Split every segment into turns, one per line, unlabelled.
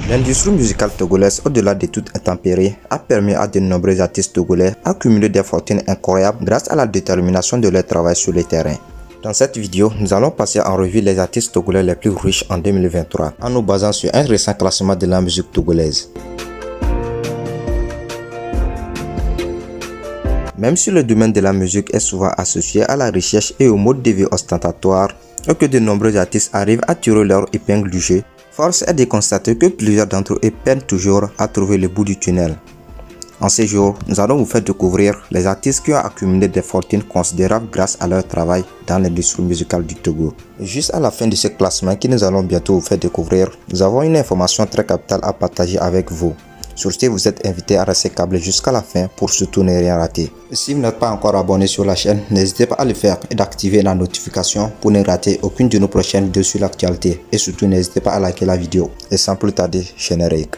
L'industrie musicale togolaise, au-delà de toute intempérie, a permis à de nombreux artistes togolais d'accumuler des fortunes incroyables grâce à la détermination de leur travail sur le terrain. Dans cette vidéo, nous allons passer en revue les artistes togolais les plus riches en 2023 en nous basant sur un récent classement de la musique togolaise. Même si le domaine de la musique est souvent associé à la recherche et au mode de vie ostentatoire, et que de nombreux artistes arrivent à tirer leur épingle du jeu, force est de constater que plusieurs d'entre eux peinent toujours à trouver le bout du tunnel. En ces jours, nous allons vous faire découvrir les artistes qui ont accumulé des fortunes considérables grâce à leur travail dans l'industrie musicale du Togo. Et juste à la fin de ce classement que nous allons bientôt vous faire découvrir, nous avons une information très capitale à partager avec vous. Sur ce, vous êtes invité à rester câblé jusqu'à la fin pour surtout ne rien rater. Si vous n'êtes pas encore abonné sur la chaîne, n'hésitez pas à le faire et d'activer la notification pour ne rater aucune de nos prochaines vidéos sur l'actualité. Et surtout, n'hésitez pas à liker la vidéo. Et sans plus tarder, générique.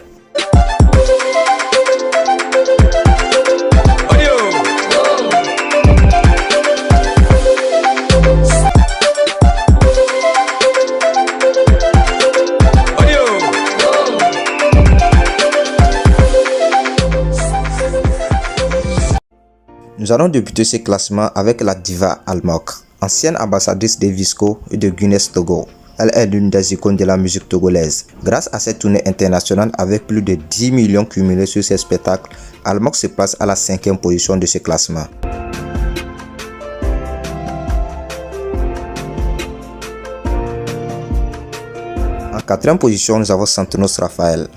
Nous allons débuter ce classement avec la diva Almok, ancienne ambassadrice de Visco et de Guinness Togo. Elle est l'une des icônes de la musique togolaise. Grâce à cette tournée internationale avec plus de 10 millions cumulés sur ses spectacles, Almok se place à la 5e position de ce classement. En 4e position, nous avons Santonos Raphaël.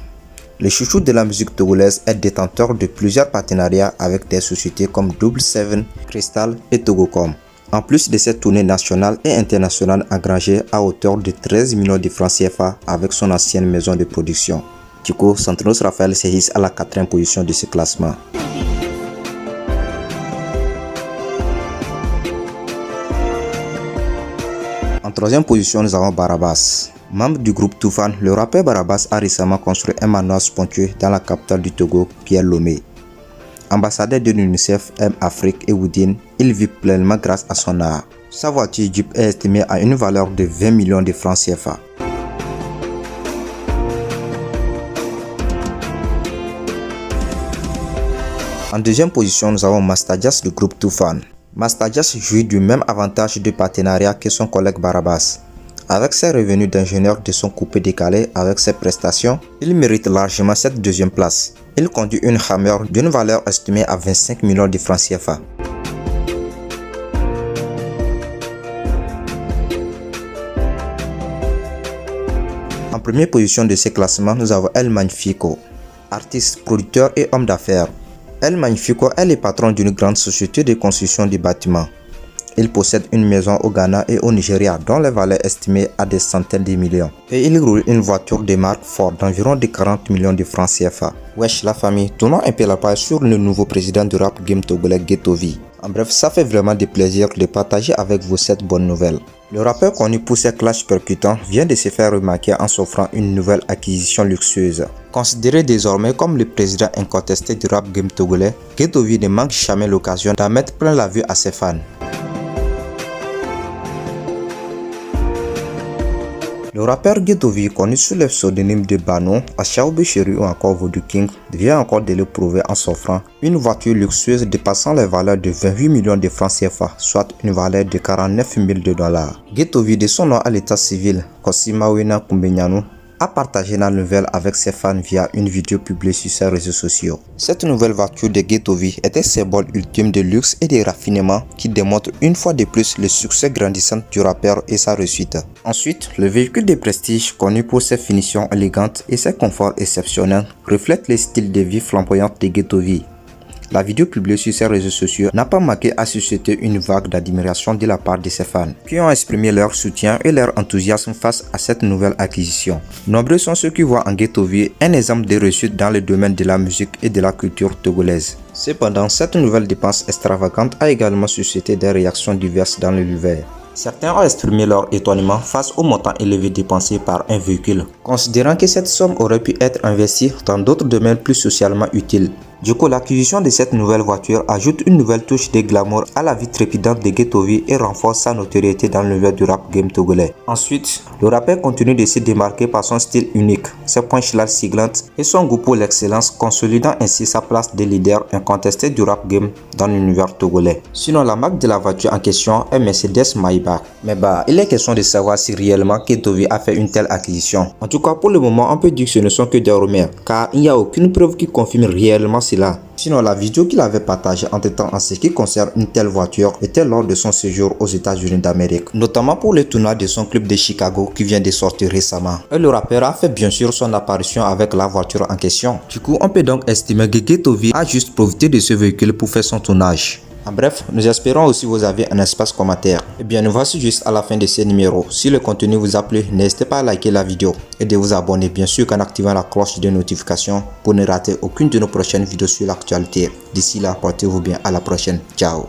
Le chouchou de la musique togolaise est détenteur de plusieurs partenariats avec des sociétés comme Double 7, Crystal et Togocom. En plus de cette tournée nationale et internationale engrangée à hauteur de 13 millions de francs CFA avec son ancienne maison de production. Du coup, Santonos Raphaël se hisse à la 4e position de ce classement. En 3e position, nous avons Barabas. Membre du groupe Toufan, le rappeur Barabas a récemment construit un manoir sponsor dans la capitale du Togo, qui est Lomé. Ambassadeur de l'UNICEF, M Afrique et Woodin, il vit pleinement grâce à son art. Sa voiture Jeep est estimée à une valeur de 20 millions de francs CFA. En 2e position, nous avons Mastajas du groupe Toufan. Mastajas jouit du même avantage de partenariat que son collègue Barabas. Avec ses revenus d'ingénieur de son coupé décalé avec ses prestations, il mérite largement cette 2e place. Il conduit une Hammer d'une valeur estimée à 25 millions de francs CFA. En première position de ce classement, nous avons El Magnifico, artiste, producteur et homme d'affaires. El Magnifico est le patron d'une grande société de construction de bâtiments. Il possède une maison au Ghana et au Nigeria dont les valeurs estimées à des centaines de millions. Et il roule une voiture de marque Ford d'environ 40 millions de francs CFA. Wesh la famille, tournons un peu la page sur le nouveau président du rap game togolais Ghetto-V. En bref, ça fait vraiment de plaisir de partager avec vous cette bonne nouvelle. Le rappeur connu pour ses clashs percutants vient de se faire remarquer en s'offrant une nouvelle acquisition luxueuse. Considéré désormais comme le président incontesté du rap game togolais, Ghetto-V ne manque jamais l'occasion d'en mettre plein la vue à ses fans. Le rappeur Ghetto-V, connu sous le pseudonyme de Bano, Achaoube Chéri ou encore Voodoo King, vient encore de le prouver en s'offrant une voiture luxueuse dépassant les valeurs de 28 millions de francs CFA, soit une valeur de 49 000 $. Ghetto-V, de son nom à l'état civil, Kosimawena Kumbenyanu, a partagé la nouvelle avec ses fans via une vidéo publiée sur ses réseaux sociaux. Cette nouvelle voiture de Ghetto-V est un symbole ultime de luxe et de raffinement qui démontre une fois de plus le succès grandissant du rappeur et sa réussite. Ensuite, le véhicule de prestige, connu pour ses finitions élégantes et ses conforts exceptionnels, reflète le style de vie flamboyant de Ghetto-V. La vidéo publiée sur ses réseaux sociaux n'a pas manqué à susciter une vague d'admiration de la part de ses fans, qui ont exprimé leur soutien et leur enthousiasme face à cette nouvelle acquisition. Nombreux sont ceux qui voient en Ghetto-V un exemple de réussite dans le domaine de la musique et de la culture togolaise. Cependant, cette nouvelle dépense extravagante a également suscité des réactions diverses dans l'univers. Certains ont exprimé leur étonnement face au montant élevé dépensé par un véhicule, considérant que cette somme aurait pu être investie dans d'autres domaines plus socialement utiles. Du coup, l'acquisition de cette nouvelle voiture ajoute une nouvelle touche de glamour à la vie trépidante de Ghetto V et renforce sa notoriété dans l'univers du rap game togolais. Ensuite, le rappeur continue de se démarquer par son style unique, ses punchlines cinglantes et son goût pour l'excellence, consolidant ainsi sa place de leader incontesté du rap game dans l'univers togolais. Sinon, la marque de la voiture en question est Mercedes Maybach. Mais il est question de savoir si réellement Ghetto V a fait une telle acquisition. En tout cas, pour le moment, on peut dire que ce ne sont que des rumeurs, car il n'y a aucune preuve qui confirme réellement cela. Sinon, la vidéo qu'il avait partagée entre-temps en ce qui concerne une telle voiture était lors de son séjour aux États-Unis d'Amérique, notamment pour le tournoi de son club de Chicago qui vient de sortir récemment. Et le rappeur a fait bien sûr son apparition avec la voiture en question. Du coup, on peut donc estimer que Ghetto V a juste profité de ce véhicule pour faire son tournage. En bref, nous espérons aussi vos avis en espace commentaire. Et bien, nous voici juste à la fin de ce numéro. Si le contenu vous a plu, n'hésitez pas à liker la vidéo et de vous abonner bien sûr en activant la cloche de notification pour ne rater aucune de nos prochaines vidéos sur l'actualité. D'ici là, portez-vous bien, à la prochaine. Ciao.